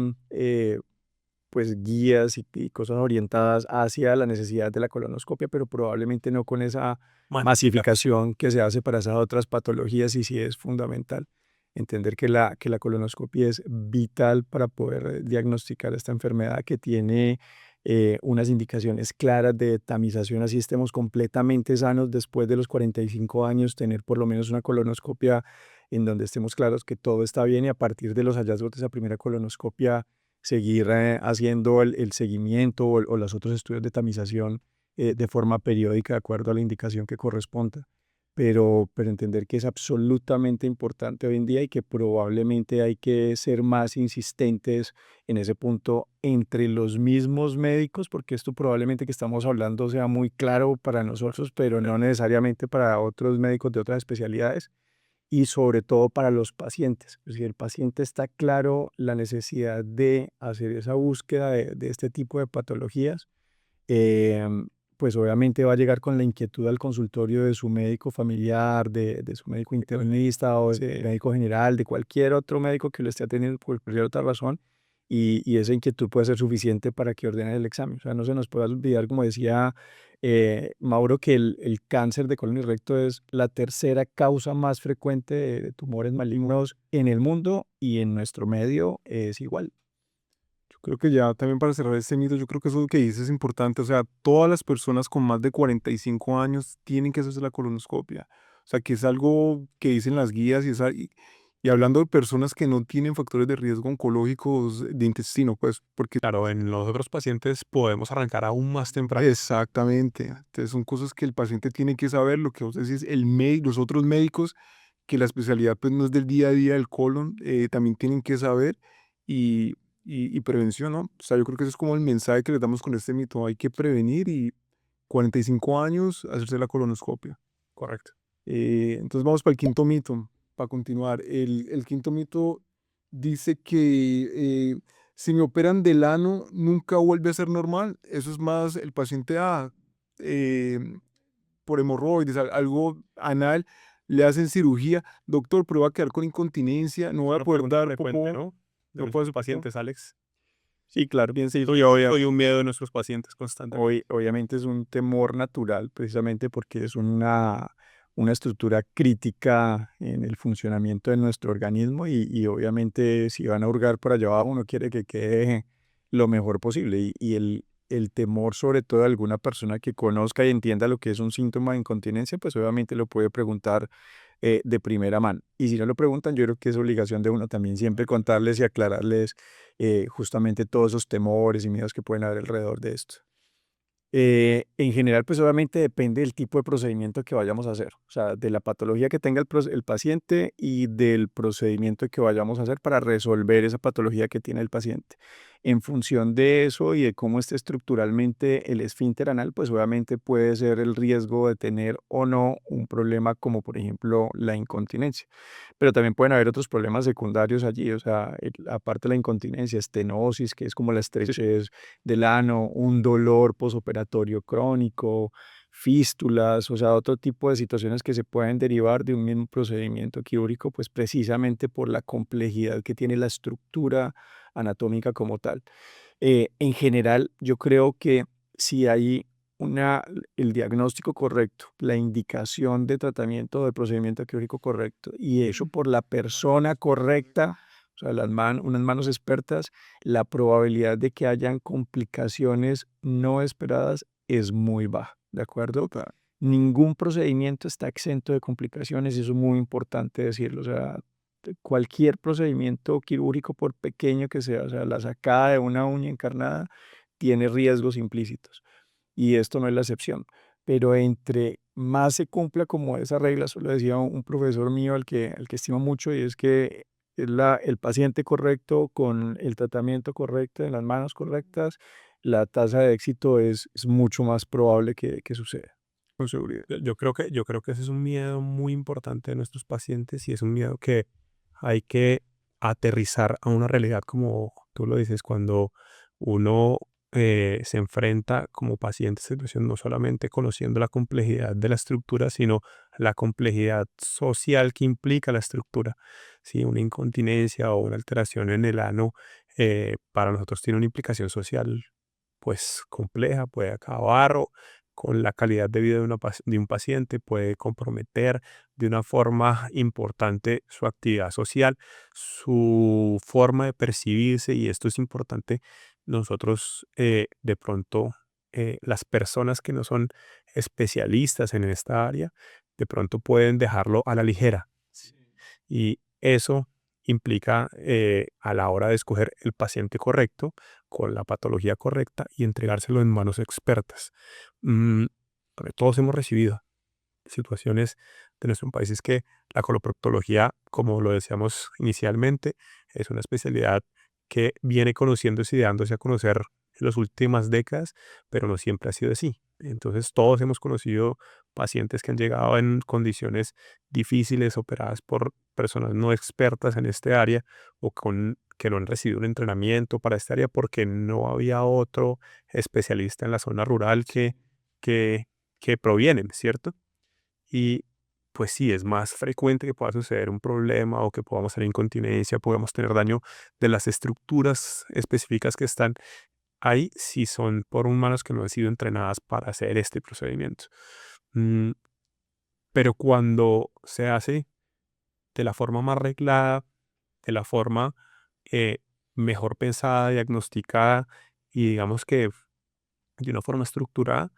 pues guías y cosas orientadas hacia la necesidad de la colonoscopia, pero probablemente no con esa Masificación. masificación que se hace para esas otras patologías, y sí es fundamental entender que la colonoscopia es vital para poder diagnosticar esta enfermedad que tiene unas indicaciones claras de tamización, así estemos completamente sanos después de los 45 años, tener por lo menos una colonoscopia en donde estemos claros que todo está bien, y a partir de los hallazgos de esa primera colonoscopia seguir haciendo el seguimiento o los otros estudios de tamización de forma periódica de acuerdo a la indicación que corresponda. Pero entender que es absolutamente importante hoy en día y que probablemente hay que ser más insistentes en ese punto entre los mismos médicos, porque esto probablemente que estamos hablando sea muy claro para nosotros, pero no necesariamente para otros médicos de otras especialidades, y sobre todo para los pacientes. Si el paciente está claro la necesidad de hacer esa búsqueda de este tipo de patologías, pues obviamente va a llegar con la inquietud al consultorio de su médico familiar, de su médico internista o de médico general, de cualquier otro médico que lo esté atendiendo por cualquier otra razón, y esa inquietud puede ser suficiente para que ordene el examen. O sea, no se nos puede olvidar, como decía Mauro, que el cáncer de colon y recto es la tercera causa más frecuente de tumores malignos en el mundo, y en nuestro medio es igual. Yo creo que ya también para cerrar este mito, yo creo que eso que dices es importante. O sea, todas las personas con más de 45 años tienen que hacerse la colonoscopia. O sea, que es algo que dicen las guías y hablando de personas que no tienen factores de riesgo oncológicos de intestino, pues, porque Claro, en los otros pacientes podemos arrancar aún más temprano. exactamente. Entonces son cosas que el paciente tiene que saber, lo que vos decís, los otros médicos, que la especialidad pues no es del día a día del colon, también tienen que saber y, y prevención, ¿no? O sea, yo creo que ese es como el mensaje que le damos con este mito, hay que prevenir y 45 años hacerse la colonoscopia. Correcto. Entonces vamos para el quinto mito, para continuar. El quinto mito dice que si me operan del ano, nunca vuelve a ser normal. Eso es más el paciente eh, por hemorroides, algo anal, le hacen cirugía. Doctor, pero va a quedar con incontinencia, no voy a Una poder pregunta dar frecuente, popó, ¿no? De no puedo nuestros hacer popó. pacientes, Alex. Sí, claro, bien, sí. Hoy un miedo de nuestros pacientes constantemente. Obviamente es un temor natural, precisamente porque es una estructura crítica en el funcionamiento de nuestro organismo y obviamente si van a hurgar por allá abajo uno quiere que quede lo mejor posible y el temor sobre todo de alguna persona que conozca y entienda lo que es un síntoma de incontinencia, pues obviamente lo puede preguntar de primera mano. Y si no lo preguntan, yo creo que es obligación de uno también siempre contarles y aclararles justamente todos esos temores y miedos que pueden haber alrededor de esto. En general, pues obviamente depende del tipo de procedimiento que vayamos a hacer, o sea, de la patología que tenga el paciente y del procedimiento que vayamos a hacer para resolver esa patología que tiene el paciente. En función de eso y de cómo esté estructuralmente el esfínter anal, pues obviamente puede ser el riesgo de tener o no un problema como por ejemplo la incontinencia. Pero también pueden haber otros problemas secundarios allí, o sea, aparte de la incontinencia, estenosis, que es como la estrechez del ano, un dolor posoperatorio crónico, fístulas, o sea, otro tipo de situaciones que se pueden derivar de un mismo procedimiento quirúrgico, pues precisamente por la complejidad que tiene la estructura anatómica como tal. En general, yo creo que si hay una, el diagnóstico correcto, la indicación de tratamiento de procedimiento quirúrgico correcto y hecho por la persona correcta, o sea, unas manos expertas, la probabilidad de que hayan complicaciones no esperadas es muy baja, ¿de acuerdo? Ningún procedimiento está exento de complicaciones y eso es muy importante decirlo. O sea, cualquier procedimiento quirúrgico, por pequeño que sea, o sea, la sacada de una uña encarnada, tiene riesgos implícitos y esto no es la excepción. Pero entre más se cumpla como esa regla, eso lo decía un profesor mío al que estimo mucho, y es que el paciente correcto con el tratamiento correcto en las manos correctas, la tasa de éxito es mucho más probable que suceda, con seguridad. Yo creo que ese es un miedo muy importante de nuestros pacientes y es un miedo que hay que aterrizar a una realidad como tú lo dices, cuando uno se enfrenta como paciente a esta situación, no solamente conociendo la complejidad de la estructura, sino la complejidad social que implica la estructura. Si una incontinencia o una alteración en el ano para nosotros tiene una implicación social pues compleja, puede acabar con la calidad de vida de, de un paciente, puede comprometer de una forma importante su actividad social, su forma de percibirse, y esto es importante. Nosotros, de pronto, las personas que no son especialistas en esta área, de pronto pueden dejarlo a la ligera. Y eso implica a la hora de escoger el paciente correcto, con la patología correcta y entregárselo en manos expertas. Mm, Porque todos hemos recibido situaciones de nuestro país es que la coloproctología, como lo decíamos inicialmente, es una especialidad que viene conociéndose y dándose a conocer en las últimas décadas, pero no siempre ha sido así. Entonces todos hemos conocido pacientes que han llegado en condiciones difíciles, operadas por personas no expertas en este área o que no han recibido un entrenamiento para esta área porque no había otro especialista en la zona rural que, que provienen, ¿cierto? Y pues sí, es más frecuente que pueda suceder un problema o que podamos tener incontinencia, podamos tener daño de las estructuras específicas que están ahí si son por humanos que no han sido entrenadas para hacer este procedimiento. Mm, pero cuando se hace de la forma más reglada, de la forma eh, mejor pensada, diagnosticada y digamos que de una forma estructurada,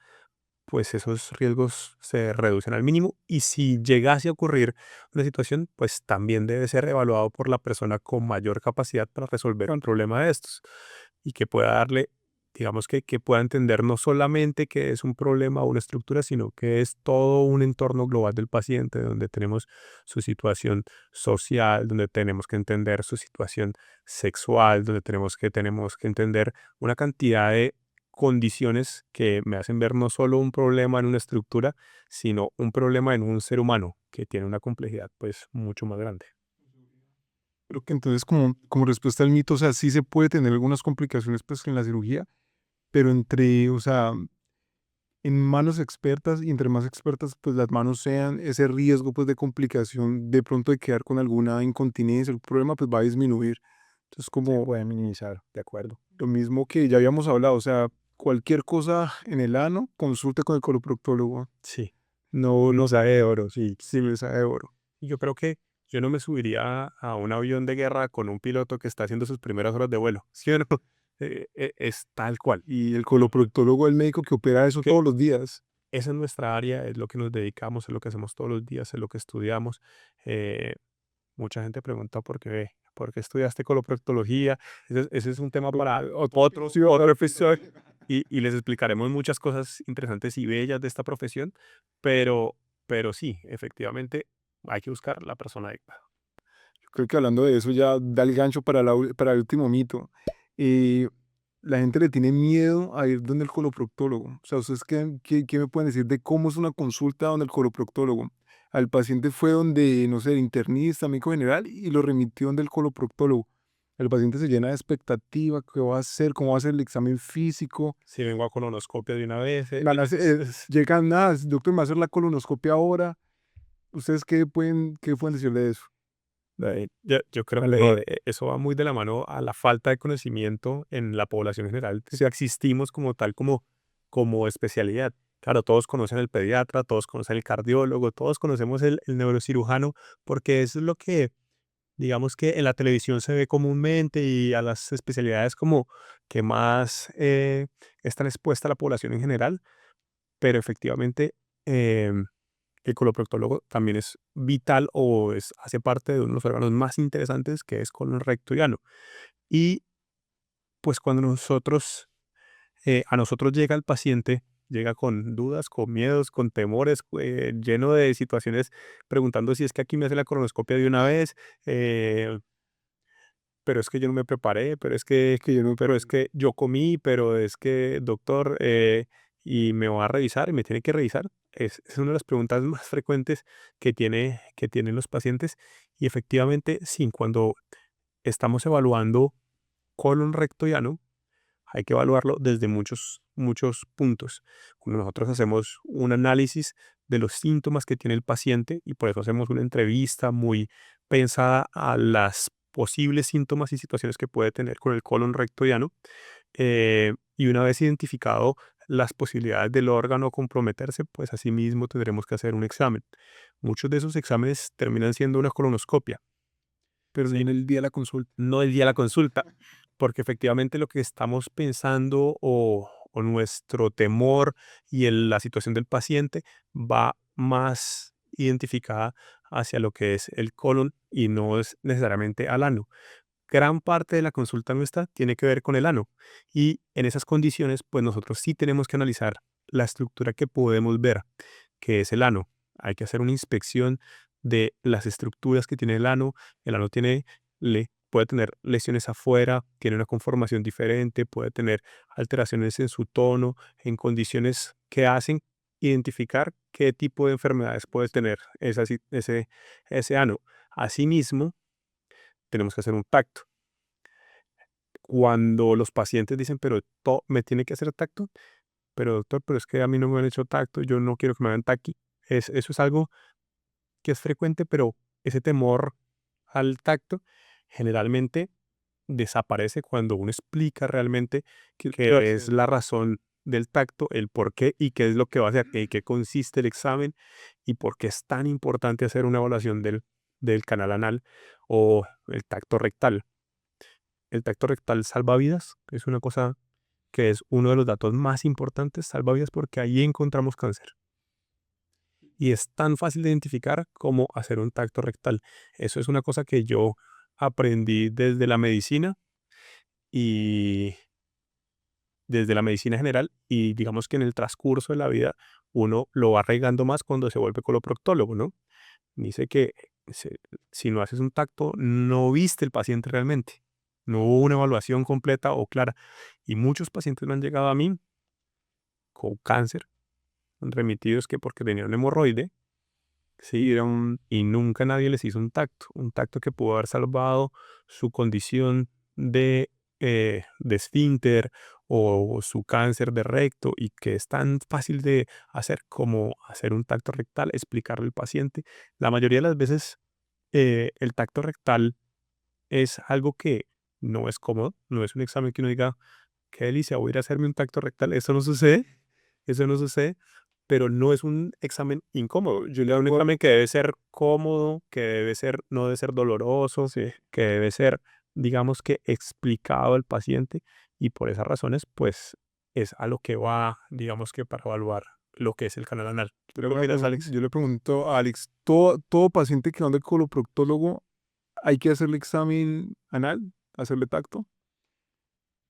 pues esos riesgos se reducen al mínimo y si llegase a ocurrir una situación, pues también debe ser evaluado por la persona con mayor capacidad para resolver un problema de estos y que pueda darle, digamos que pueda entender no solamente que es un problema o una estructura, sino que es todo un entorno global del paciente donde tenemos su situación social, donde tenemos que entender su situación sexual, donde tenemos que entender una cantidad de condiciones que me hacen ver no solo un problema en una estructura, sino un problema en un ser humano que tiene una complejidad pues mucho más grande. Creo que entonces como respuesta al mito, o sea, sí se puede tener algunas complicaciones pues en la cirugía, pero entre, o sea, en manos expertas y entre más expertas pues las manos sean, ese riesgo pues de complicación de pronto de quedar con alguna incontinencia, el problema pues va a disminuir. Entonces Se como puede minimizar, de acuerdo. lo mismo que ya habíamos hablado, o sea, cualquier cosa en el ano, consulte con el coloproctólogo. Sí, No, no sabe de oro, sí. Sí, me sabe de oro. y yo creo que yo no me subiría a un avión de guerra con un piloto que está haciendo sus primeras horas de vuelo, ¿sí o no? Es tal cual. Y el coloproctólogo es el médico que opera eso Que todos los días. esa es nuestra área, es lo que nos dedicamos, es lo que hacemos todos los días, es lo que estudiamos. Eh, Mucha gente pregunta por qué estudiaste coloproctología. Ese es un tema para otro episodio y les explicaremos muchas cosas interesantes y bellas de esta profesión, pero, pero sí, efectivamente hay que buscar la persona adecuada. Creo que hablando de eso ya da el gancho para, para el último mito. Eh, la gente le tiene miedo a ir donde el coloproctólogo. O sea, ¿ustedes qué me pueden decir de cómo es una consulta donde el coloproctólogo? Al paciente fue donde, no sé, el internista, médico general, y lo remitió donde el coloproctólogo. El paciente se llena de expectativa, qué va a hacer, cómo va a ser el examen físico. Si vengo a colonoscopia de una vez, Llegan, nada, doctor, me va a hacer la colonoscopia ahora. ¿Ustedes qué pueden decir de eso? yo creo Vale, que joder. eso va muy de la mano a la falta de conocimiento en la población general. Si existimos como tal, como especialidad. Claro, todos conocen el pediatra, todos conocen el cardiólogo, todos conocemos el neurocirujano, porque eso es lo que, digamos que en la televisión se ve comúnmente y a las especialidades como que más están expuesta a la población en general, pero efectivamente em, el coloproctólogo también es vital o hace parte de uno de los órganos más interesantes que es colon recto y ano. Y pues cuando a nosotros llega el paciente, llega con dudas, con miedos, con temores, lleno de situaciones preguntando si es que aquí me hace la colonoscopia de una vez, eh, pero es que yo no me preparé, Que yo no, pero es que yo comí, pero es que, doctor, y me va a revisar y me tiene que revisar. Es una de las preguntas más frecuentes que tienen los pacientes. Y efectivamente, sí, cuando estamos evaluando colon recto y ano, hay que evaluarlo desde muchos puntos. Cuando nosotros hacemos un análisis de los síntomas que tiene el paciente y por eso hacemos una entrevista muy pensada a las posibles síntomas y situaciones que puede tener con el colon recto y ano, y una vez identificado las posibilidades del órgano comprometerse, pues asimismo tendremos que hacer un examen. Muchos de esos exámenes terminan siendo una colonoscopia, pero no ¿sí? en el día de la consulta. No el día de la consulta, porque efectivamente lo que estamos pensando o nuestro temor y la situación del paciente va más identificada hacia lo que es el colon y no es necesariamente al ano. Gran parte de la consulta nuestra tiene que ver con el ano y en esas condiciones pues nosotros sí tenemos que analizar la estructura que podemos ver, que es el ano. Hay que hacer una inspección de las estructuras que tiene el ano. El ano puede tener lesiones afuera, tiene una conformación diferente, puede tener alteraciones en su tono, en condiciones que hacen identificar qué tipo de enfermedades puede tener ese ano. Asimismo, tenemos que hacer un tacto. Cuando los pacientes dicen, pero me tiene que hacer tacto, pero doctor, pero es que a mí no me han hecho tacto, yo no quiero que me hagan taqui. Eso es algo que es frecuente, pero ese temor al tacto generalmente desaparece cuando uno explica realmente ¿Qué va a qué es hacer? la razón del tacto, el por qué y qué es lo que va a hacer, en qué consiste el examen y por qué es tan importante hacer una evaluación del canal anal o el tacto rectal. El tacto rectal salva vidas, es una cosa que es uno de los datos más importantes, salva vidas porque ahí encontramos cáncer. Y es tan fácil de identificar como hacer un tacto rectal. Eso es una cosa que yo aprendí desde la medicina y desde la medicina general y digamos que en el transcurso de la vida uno lo va regando más cuando se vuelve coloproctólogo, ¿no? Dice que si no haces un tacto, no viste el paciente realmente. No hubo una evaluación completa o clara. Y muchos pacientes me han llegado a mí con cáncer, remitidos que porque tenían un hemorroide, ¿sí? Y nunca nadie les hizo un tacto que pudo haber salvado su condición de esfínter o su cáncer de recto y que es tan fácil de hacer como hacer un tacto rectal, explicarle al paciente. La mayoría de las veces el tacto rectal es algo que no es cómodo, no es un examen que uno diga, qué delicia, voy a ir a hacerme un tacto rectal. Eso no sucede, pero no es un examen incómodo. Yo le doy un Por- examen que debe ser cómodo, que debe ser, no debe ser doloroso, Sí. que debe ser, digamos que explicado al paciente y por esas razones, pues es a lo que va, digamos que para evaluar lo que es el canal anal. ¿Tú qué opinas, Alex? Yo le pregunto a Alex, ¿todo paciente que va al coloproctólogo hay que hacerle examen anal, hacerle tacto?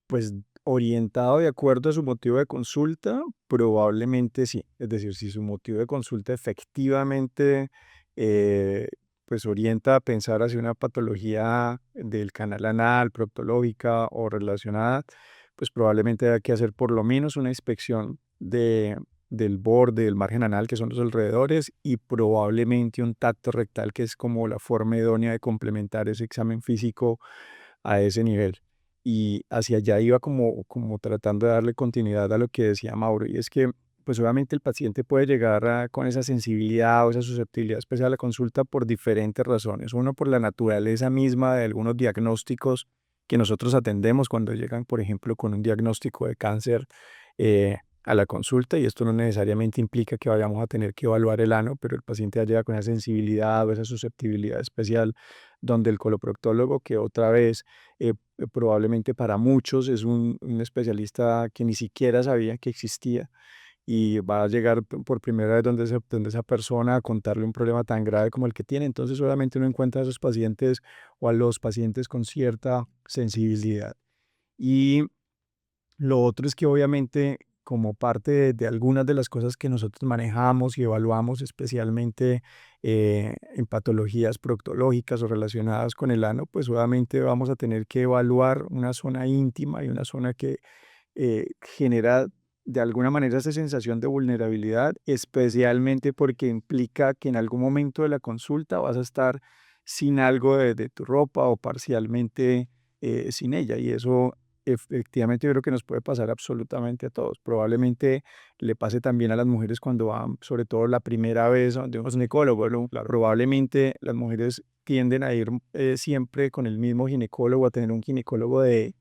Pues orientado de acuerdo a su motivo de consulta, probablemente sí. Es decir, si su motivo de consulta efectivamente eh, pues orienta a pensar hacia una patología del canal anal, proctológica o relacionada, pues probablemente haya que hacer por lo menos una inspección del borde, del margen anal, que son los alrededores, y probablemente un tacto rectal, que es como la forma idónea de complementar ese examen físico a ese nivel. Y hacia allá iba como tratando de darle continuidad a lo que decía Mauro, y es que pues obviamente el paciente puede llegar con esa sensibilidad o esa susceptibilidad especial a la consulta por diferentes razones. Uno, por la naturaleza misma de algunos diagnósticos que nosotros atendemos cuando llegan, por ejemplo, con un diagnóstico de cáncer a la consulta, y esto no necesariamente implica que vayamos a tener que evaluar el ano, pero el paciente ya llega con esa sensibilidad o esa susceptibilidad especial donde el coloproctólogo, que otra vez probablemente para muchos es un especialista que ni siquiera sabía que existía y va a llegar por primera vez donde esa persona a contarle un problema tan grave como el que tiene. Entonces, solamente uno encuentra a esos pacientes o a los pacientes con cierta sensibilidad. Y lo otro es que obviamente como parte de algunas de las cosas que nosotros manejamos y evaluamos, especialmente en patologías proctológicas o relacionadas con el ano, pues obviamente vamos a tener que evaluar una zona íntima y una zona que genera de alguna manera esa sensación de vulnerabilidad, especialmente porque implica que en algún momento de la consulta vas a estar sin algo de tu ropa o parcialmente sin ella. Y eso efectivamente yo creo que nos puede pasar absolutamente a todos. Probablemente le pase también a las mujeres cuando van, sobre todo la primera vez a donde un ginecólogo, ¿no? Probablemente las mujeres tienden a ir siempre con el mismo ginecólogo, a tener un ginecólogo de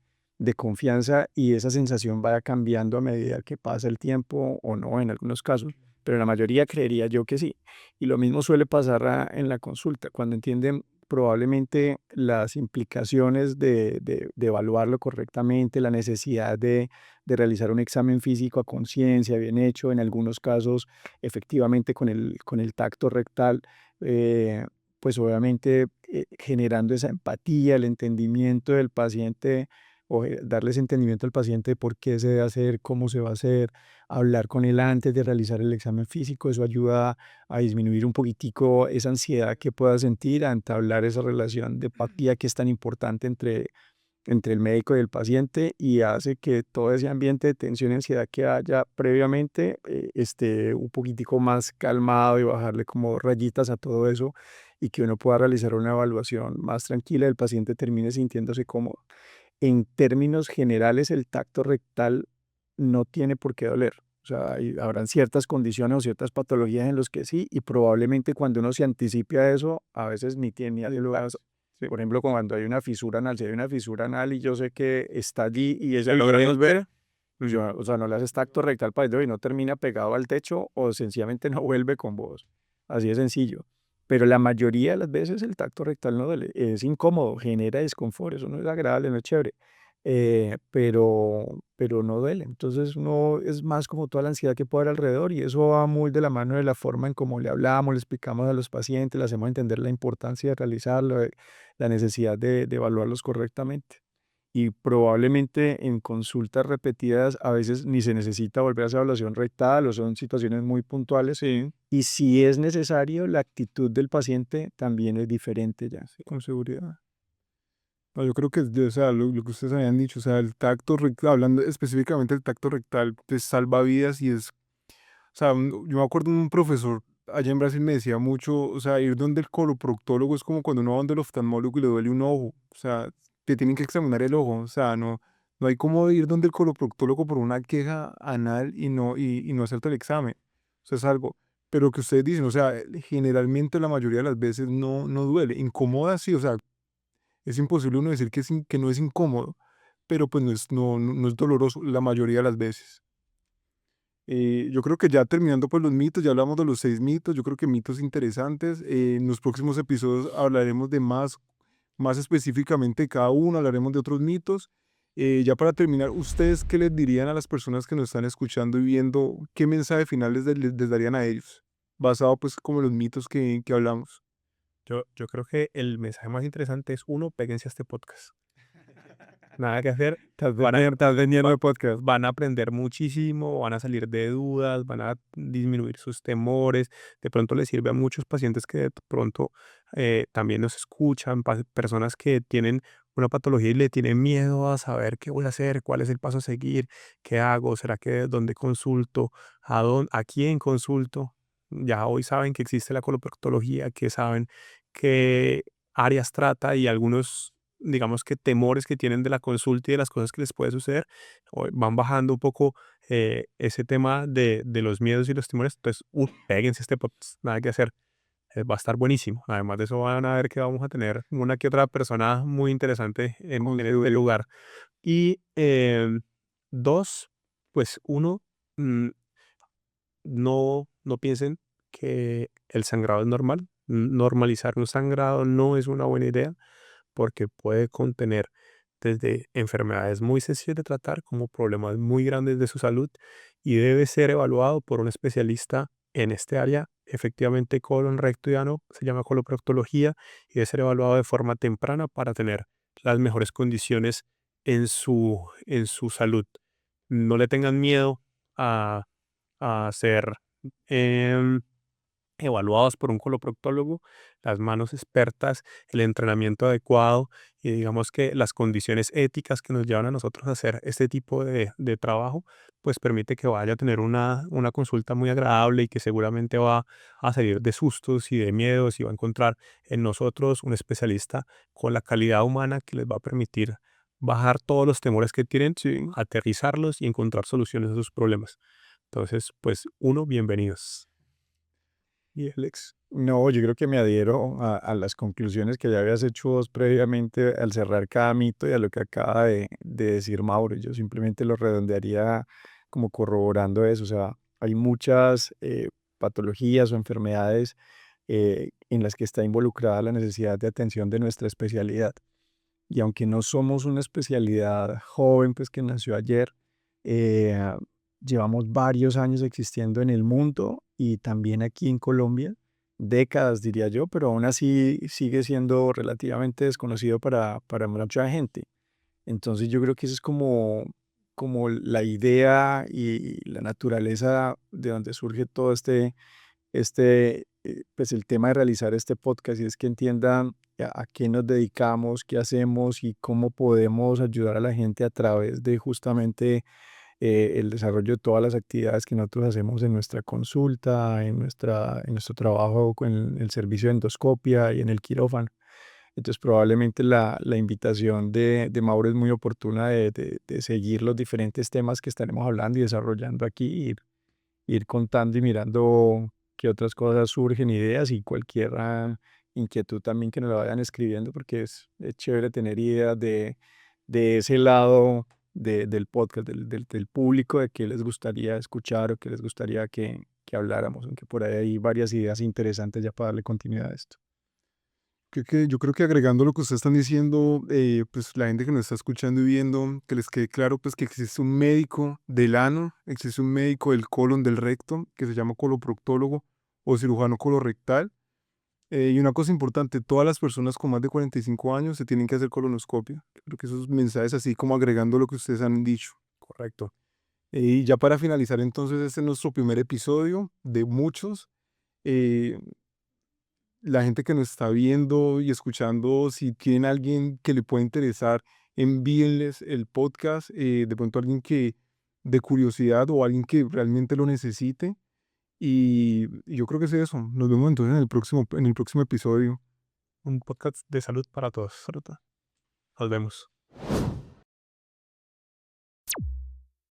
confianza, y esa sensación vaya cambiando a medida que pasa el tiempo o no en algunos casos, pero en la mayoría creería yo que sí. Y lo mismo suele pasar en la consulta, cuando entienden probablemente las implicaciones de evaluarlo correctamente, la necesidad de realizar un examen físico a conciencia, bien hecho, en algunos casos efectivamente con el tacto rectal, eh, pues obviamente generando esa empatía, el entendimiento del paciente o darles entendimiento al paciente de por qué se debe hacer, cómo se va a hacer, hablar con él antes de realizar el examen físico. Eso ayuda a disminuir un poquitico esa ansiedad que pueda sentir, a entablar esa relación de empatía que es tan importante entre el médico y el paciente, y hace que todo ese ambiente de tensión y ansiedad que haya previamente esté un poquitico más calmado, y bajarle como rayitas a todo eso, y que uno pueda realizar una evaluación más tranquila, el paciente termine sintiéndose cómodo. En términos generales, el tacto rectal no tiene por qué doler. O sea, habrán ciertas condiciones o ciertas patologías en los que sí, y probablemente cuando uno se anticipe a eso, a veces ni tiene ni hace lugar. Sí, por ejemplo, cuando hay una fisura anal, si hay una fisura anal y yo sé que está allí y ella ¿Se logramos ver? pues yo, o sea, no le haces tacto rectal para adentro y no termina pegado al techo, o sencillamente no vuelve con vos. Así de sencillo. Pero la mayoría de las veces el tacto rectal no duele. Es incómodo, genera desconfort, eso no es agradable, no es chévere. Pero no duele. Entonces no es más como toda la ansiedad que puede haber alrededor, y eso va muy de la mano de la forma en cómo le hablamos, le explicamos a los pacientes, le hacemos entender la importancia de realizarlo, la necesidad de evaluarlos correctamente. Y probablemente en consultas repetidas a veces ni se necesita volver a hacer evaluación rectal, o son situaciones muy puntuales. Sí, Y si es necesario, la actitud del paciente también es diferente ya. sí, con seguridad. No, yo creo que, o sea, lo que ustedes habían dicho, o sea, el tacto rectal, hablando específicamente del tacto rectal, pues salva vidas y es, o sea, yo me acuerdo de un profesor allá en Brasil me decía mucho, o sea, ir donde el coloproctólogo es como cuando uno va donde el oftalmólogo y le duele un ojo, o sea, te tienen que examinar el ojo, o sea, no hay como ir donde el coloproctólogo por una queja anal y no hacerte el examen, o sea, es algo, pero que ustedes dicen, o sea, generalmente la mayoría de las veces no duele, incomoda sí, o sea, Es imposible uno decir que no es incómodo, pero pues no es doloroso la mayoría de las veces. Yo creo que ya terminando pues los mitos, ya hablamos de los 6 mitos, yo creo que mitos interesantes. En los próximos episodios hablaremos de más específicamente de cada uno, hablaremos de otros mitos. Ya para terminar, ¿ustedes qué les dirían a las personas que nos están escuchando y viendo? ¿Qué mensaje final les darían a ellos? Basado pues como en los mitos que hablamos. Yo creo que el mensaje más interesante es, uno, péguense a este podcast. Nada que hacer. Estás vendiendo Va- de podcast. Van a aprender muchísimo, van a salir de dudas, van a disminuir sus temores. De pronto les sirve a muchos pacientes que de pronto también nos escuchan, personas que tienen una patología y le tienen miedo a saber qué voy a hacer, cuál es el paso a seguir, qué hago, será que dónde consulto, a quién consulto. Ya hoy saben que existe la coloproctología, que saben qué áreas trata y algunos, digamos, que temores que tienen de la consulta y de las cosas que les puede suceder, van bajando un poco ese tema de los miedos y los temores. Entonces, péguense a este podcast, nada que hacer. Va a estar buenísimo. Además de eso, van a ver que vamos a tener una que otra persona muy interesante en este Seguro. lugar. Y dos, pues uno, mm, no piensen que el sangrado es normal. Normalizar un sangrado no es una buena idea porque puede contener desde enfermedades muy sencillas de tratar como problemas muy grandes de su salud y debe ser evaluado por un especialista en este área. Efectivamente, colon, recto y ano se llama coloproctología y debe ser evaluado de forma temprana para tener las mejores condiciones en su salud. No le tengan miedo a, a ser em, evaluados por un coloproctólogo, las manos expertas, el entrenamiento adecuado y digamos que las condiciones éticas que nos llevan a nosotros a hacer este tipo de trabajo, pues permite que vaya a tener una consulta muy agradable y que seguramente va a salir de sustos y de miedos y va a encontrar en nosotros un especialista con la calidad humana que les va a permitir bajar todos los temores que tienen, Sí. aterrizarlos y encontrar soluciones a sus problemas. Entonces, pues uno, bienvenidos. Y Alex. No, yo creo que me adhiero a las conclusiones que ya habías hecho vos previamente al cerrar cada mito y a lo que acaba de decir Mauro. Yo simplemente lo redondearía como corroborando eso. O sea, hay muchas patologías o enfermedades en las que está involucrada la necesidad de atención de nuestra especialidad. Y aunque no somos una especialidad joven, pues que nació ayer, eh, llevamos varios años existiendo en el mundo y también aquí en Colombia, décadas diría yo, pero aún así sigue siendo relativamente desconocido para mucha gente. Entonces yo creo que eso es como la idea y la naturaleza de donde surge todo pues el tema de realizar este podcast y es que entiendan a qué nos dedicamos, qué hacemos y cómo podemos ayudar a la gente a través de justamente el desarrollo de todas las actividades que nosotros hacemos en nuestra consulta, en nuestro trabajo con el servicio de endoscopia y en el quirófano. Entonces probablemente la invitación de Mauro es muy oportuna de seguir los diferentes temas que estaremos hablando y desarrollando aquí, ir contando y mirando qué otras cosas surgen, ideas y cualquier inquietud también que nos la vayan escribiendo, porque es chévere tener ideas de ese lado del podcast, del público, de qué les gustaría escuchar o qué les gustaría que habláramos, aunque por ahí hay varias ideas interesantes ya para darle continuidad a esto. Yo creo que agregando lo que ustedes están diciendo, pues la gente que nos está escuchando y viendo, que les quede claro pues que existe un médico del ano, existe un médico del colon, del recto, que se llama coloproctólogo o cirujano colorectal. Y una cosa importante, todas las personas con más de 45 años se tienen que hacer colonoscopia. Creo que esos mensajes así como agregando lo que ustedes han dicho. Correcto. Y ya para finalizar entonces, este es nuestro primer episodio de muchos. Eh, la gente que nos está viendo y escuchando, si tienen alguien que le pueda interesar, envíenles el podcast, de pronto alguien que de curiosidad o alguien que realmente lo necesite. Y yo creo que es eso. Nos vemos entonces en el próximo episodio. Un podcast de salud para todos. Nos vemos.